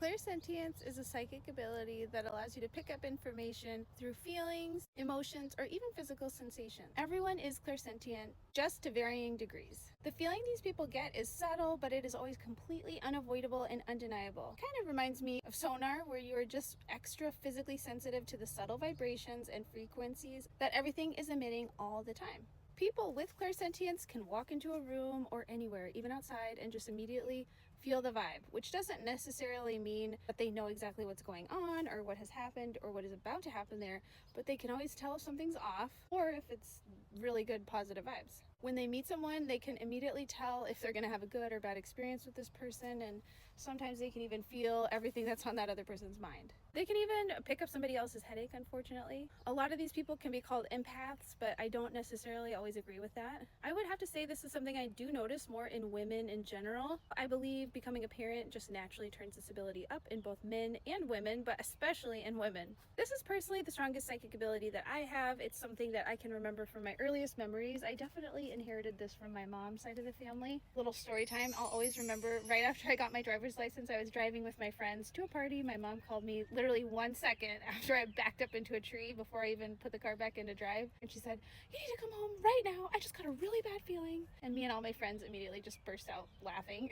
Clairsentience is a psychic ability that allows you to pick up information through feelings, emotions, or even physical sensations. Everyone is clairsentient, just to varying degrees. The feeling these people get is subtle, but it is always completely unavoidable and undeniable. Kind of reminds me of sonar, where you are just extra physically sensitive to the subtle vibrations and frequencies that everything is emitting all the time. People with clairsentience can walk into a room or anywhere, even outside, and just immediately feel the vibe, which doesn't necessarily mean that they know exactly what's going on or what has happened or what is about to happen there, but they can always tell if something's off or if it's really good positive vibes. When they meet someone, they can immediately tell if they're going to have a good or bad experience with this person, and sometimes they can even feel everything that's on that other person's mind. They can even pick up somebody else's headache, unfortunately. A lot of these people can be called empaths, but I don't necessarily always agree with that. I would have to say this is something I do notice more in women in general. I believe becoming a parent just naturally turns this ability up in both men and women, but especially in women. This is personally the strongest psychic ability that I have. It's something that I can remember from my earliest memories. I definitely inherited this from my mom's side of the family. Little story time, I'll always remember right after I got my driver's license, I was driving with my friends to a party. My mom called me literally 1 second after I backed up into a tree before I even put the car back into drive. And she said, "You need to come home right now. I just got a really bad feeling." And me and all my friends immediately just burst out laughing.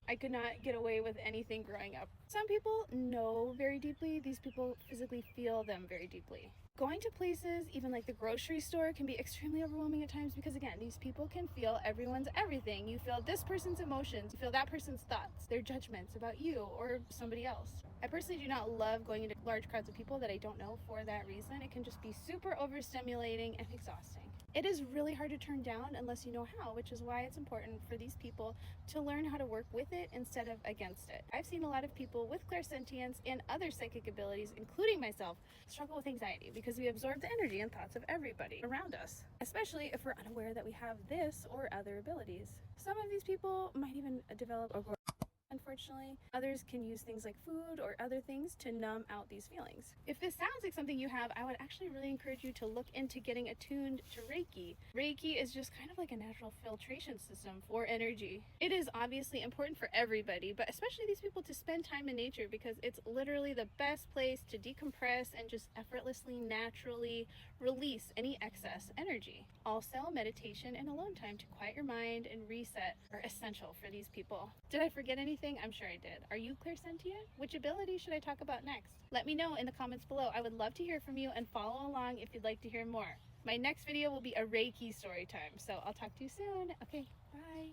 I could not get away with anything growing up. Some people know very deeply. These people physically feel them very deeply. Going to places, even like the grocery store, can be extremely overwhelming at times because, again, these people can feel everyone's everything. You feel this person's emotions, you feel that person's thoughts, their judgments about you or somebody else. I personally do not love going into large crowds of people that I don't know for that reason. It can just be super overstimulating and exhausting. It is really hard to turn down unless you know how, which is why it's important for these people to learn how to work with it instead of against it. I've seen a lot of people with clairsentience and other psychic abilities, including myself, struggle with anxiety because we absorb the energy and thoughts of everybody around us, especially if we're unaware that we have this or other abilities. Some of these people might even develop a unfortunately. Others can use things like food or other things to numb out these feelings. If this sounds like something you have, I would actually really encourage you to look into getting attuned to Reiki. Reiki is just kind of like a natural filtration system for energy. It is obviously important for everybody, but especially these people, to spend time in nature because it's literally the best place to decompress and just effortlessly, naturally release any excess energy. Also, meditation and alone time to quiet your mind and reset are essential for these people. Did I forget anything? I'm sure I did. Are you clairsentient? Which ability should I talk about next? Let me know in the comments below. I would love to hear from you and follow along if you'd like to hear more. My next video will be a Reiki story time, so I'll talk to you soon. Okay, bye.